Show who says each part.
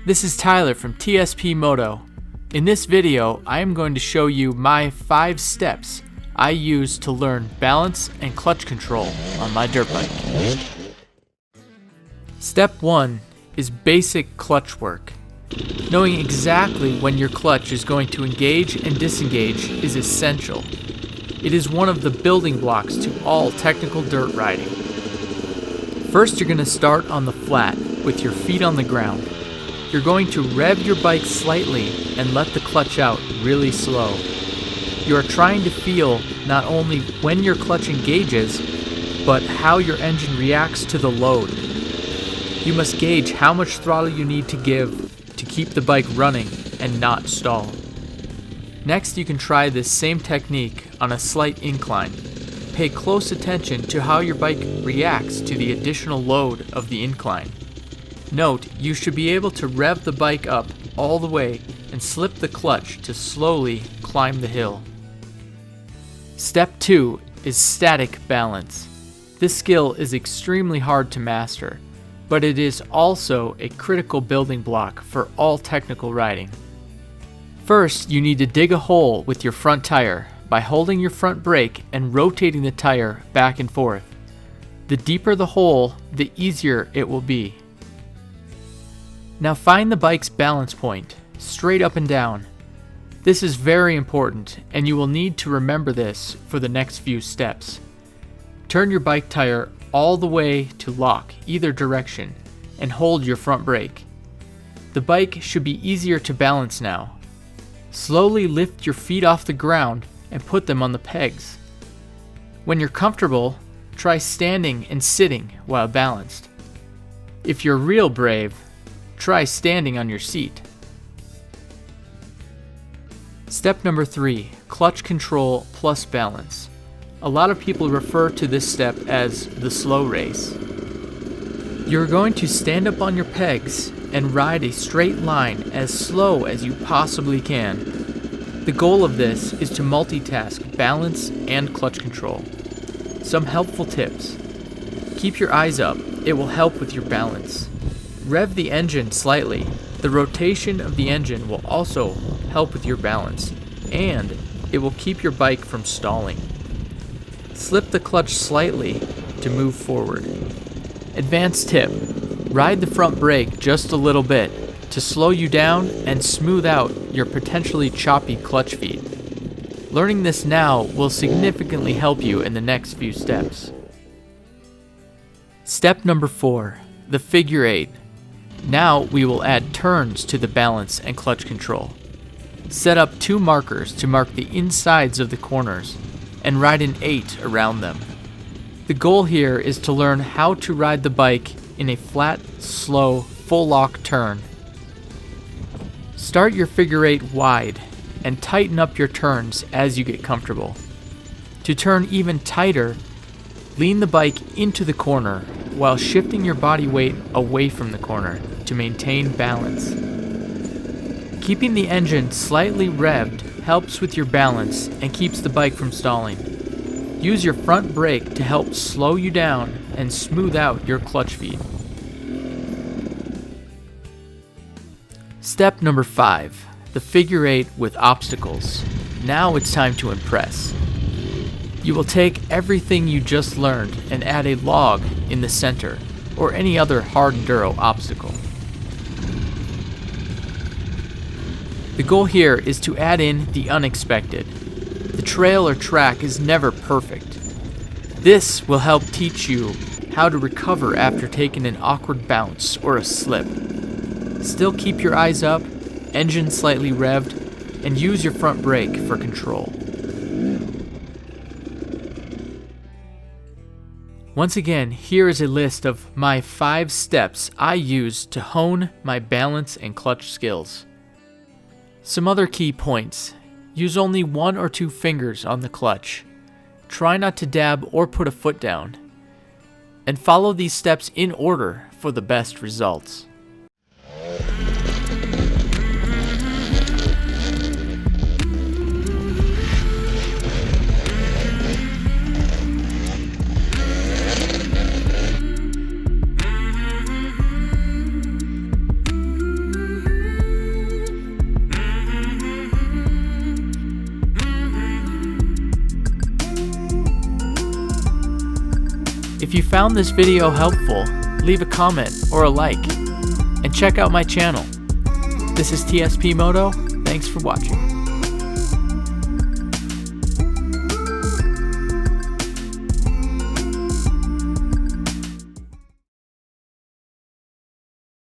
Speaker 1: This is Tyler from TSP Moto. In this video, I am going to show you my 5 steps I use to learn balance and clutch control on my dirt bike. Step 1 is basic clutch work. Knowing exactly when your clutch is going to engage and disengage is essential. It is one of the building blocks to all technical dirt riding. First, you're going to start on the flat with your feet on the ground. You're going to rev your bike slightly and let the clutch out really slow. You are trying to feel not only when your clutch engages, but how your engine reacts to the load. You must gauge how much throttle you need to give to keep the bike running and not stall. Next, you can try this same technique on a slight incline. Pay close attention to how your bike reacts to the additional load of the incline. Note, you should be able to rev the bike up all the way and slip the clutch to slowly climb the hill. Step 2 is static balance. This skill is extremely hard to master, but it is also a critical building block for all technical riding. First, you need to dig a hole with your front tire by holding your front brake and rotating the tire back and forth. The deeper the hole, the easier it will be. Now find the bike's balance point, straight up and down. This is very important, and you will need to remember this for the next few steps. Turn your bike tire all the way to lock either direction and hold your front brake. The bike should be easier to balance now. Slowly lift your feet off the ground and put them on the pegs. When you're comfortable, try standing and sitting while balanced. If you're real brave, try standing on your seat. Step number 3, clutch control plus balance. A lot of people refer to this step as the slow race. You're going to stand up on your pegs and ride a straight line as slow as you possibly can. The goal of this is to multitask balance and clutch control. Some helpful tips. Keep your eyes up, it will help with your balance. Rev the engine slightly. The rotation of the engine will also help with your balance, and it will keep your bike from stalling. Slip the clutch slightly to move forward. Advanced tip: ride the front brake just a little bit to slow you down and smooth out your potentially choppy clutch feed. Learning this now will significantly help you in the next few steps. Step number 4, the figure 8. Now we will add turns to the balance and clutch control. Set up 2 markers to mark the insides of the corners and ride an 8 around them. The goal here is to learn how to ride the bike in a flat, slow, full lock turn. Start your figure 8 wide and tighten up your turns as you get comfortable. To turn even tighter, lean the bike into the corner while shifting your body weight away from the corner to maintain balance. Keeping the engine slightly revved helps with your balance and keeps the bike from stalling. Use your front brake to help slow you down and smooth out your clutch feed. Step number 5, the figure 8 with obstacles. Now it's time to impress. You will take everything you just learned and add a log in the center, or any other hard enduro obstacle. The goal here is to add in the unexpected. The trail or track is never perfect. This will help teach you how to recover after taking an awkward bounce or a slip. Still keep your eyes up, engine slightly revved, and use your front brake for control. Once again, here is a list of my 5 steps I use to hone my balance and clutch skills. Some other key points. Use only 1 or 2 fingers on the clutch. Try not to dab or put a foot down. And follow these steps in order for the best results. If you found this video helpful, leave a comment or a like, and check out my channel. This is TSP Moto. Thanks for watching.